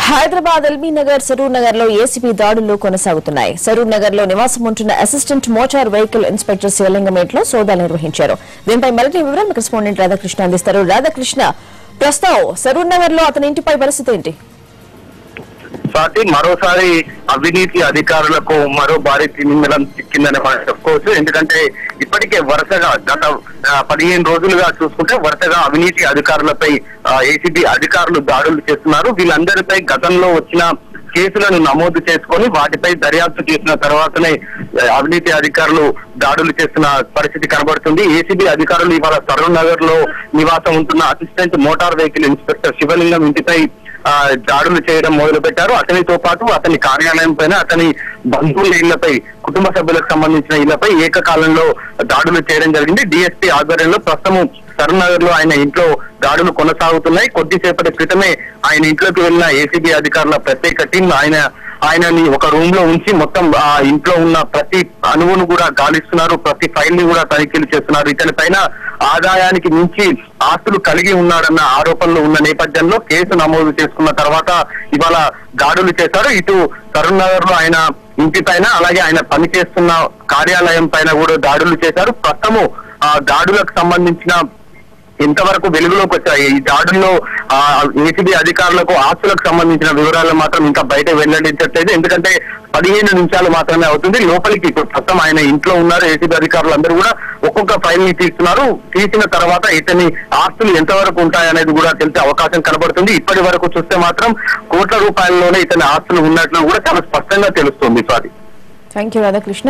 Hyderabad LB Nagar Saroor Nagar లో ACB దాడులు కొనసాగుతున్నాయి. సరూర్ నగర్ లో నివాసం ఉంటున్న అసిస్టెంట్ మోటార్ వెహికల్ ఇన్స్పెక్టర్ శివలింగం ఇంట్లో సోదాలు నిర్వహించారు. దీనిపై మరిన్ని వివరాలు కరెస్పాండెంట్ రాధాకృష్ణ అందిస్తారు. రాధాకృష్ణ, ప్రస్తుతం సరూర్ నగర్ లో అతని ఇంటిపై పరిస్థితి ఏంటి? స్వాతి, మరోసారి అవినీతి అధికారులకు మరో భారీ తిమింగలం చిక్కిందని మనం చెప్పుకోవచ్చు. ఎందుకంటే ఇప్పటికే వరుసగా గత 15 రోజులుగా చూసుకుంటే వరుసగా అవినీతి అధికారులపై ఏసీబీ అధికారులు దాడులు చేస్తున్నారు. వీళ్ళందరిపై గతంలో వచ్చిన కేసులను నమోదు చేసుకొని వాటిపై దర్యాప్తు చేసిన తర్వాతనే అవినీతి అధికారులు దాడులు చేస్తున్న పరిస్థితి కనబడుతుంది. ఏసీబీ అధికారులు ఇవాళ సరూర్ నగర్ లో నివాసం ఉంటున్న అసిస్టెంట్ మోటార్ వెహికల్ ఇన్స్పెక్టర్ శివలింగం ఇంటిపై దాడులు చేయడం మొదలు పెట్టారు. అతనితో పాటు అతని కార్యాలయం పైన, అతని బంధువుల ఇళ్లపై, కుటుంబ సభ్యులకు సంబంధించిన ఇళ్లపై ఏకకాలంలో దాడులు చేయడం జరిగింది. డిఎస్పీ ఆధ్వర్యంలో ప్రస్తుతం సరూర్ నగర్ లో ఆయన ఇంట్లో దాడులు కొనసాగుతున్నాయి. కొద్దిసేపటి క్రితమే ఆయన ఇంట్లోకి వెళ్లిన ఏసీబీ అధికారుల ప్రత్యేక టీం ఆయనని ఒక రూమ్ లో ఉంచి మొత్తం ఆ ఇంట్లో ఉన్న ప్రతి అణువును కూడా గాలిస్తున్నారు, ప్రతి ఫైల్ ని కూడా తనిఖీలు చేస్తున్నారు. ఇతని పైన ఆదాయానికి మించి ఆస్తులు కలిగి ఉన్నాడన్న ఆరోపణలు ఉన్న నేపథ్యంలో కేసు నమోదు చేసుకున్న తర్వాత ఇవాళ దాడులు చేశారు. ఇటు సరూర్ నగర్ లో ఆయన ఇంటి పైన, అలాగే ఆయన పనిచేస్తున్న కార్యాలయం పైన కూడా దాడులు చేశారు. ప్రస్తుతము ఆ దాడులకు సంబంధించిన ఎంతవరకు వెలుగులోకి వచ్చాయి, ఈ దాడుల్లో ఏసీబీ అధికారులకు ఆస్తులకు సంబంధించిన వివరాలు మాత్రం ఇంకా బయట వెల్లడించట్లేదు. ఎందుకంటే 15 నిమిషాలు మాత్రమే అవుతుంది. లోపలికి ప్రస్తుతం ఆయన ఇంట్లో ఉన్నారు. ఏసీబీ అధికారులు అందరూ కూడా ఒక్కొక్క ఫైల్ ని తీస్తున్నారు. తీసిన తర్వాత ఇతని ఆస్తులు ఎంతవరకు ఉంటాయనేది కూడా తెలిసే అవకాశం కనబడుతుంది. ఇప్పటి వరకు చూస్తే మాత్రం కోట్ల రూపాయల్లోనే ఇతని ఆస్తులు ఉన్నట్లు కూడా చాలా స్పష్టంగా తెలుస్తుంది. సారీ. Thank you Radhakrishna.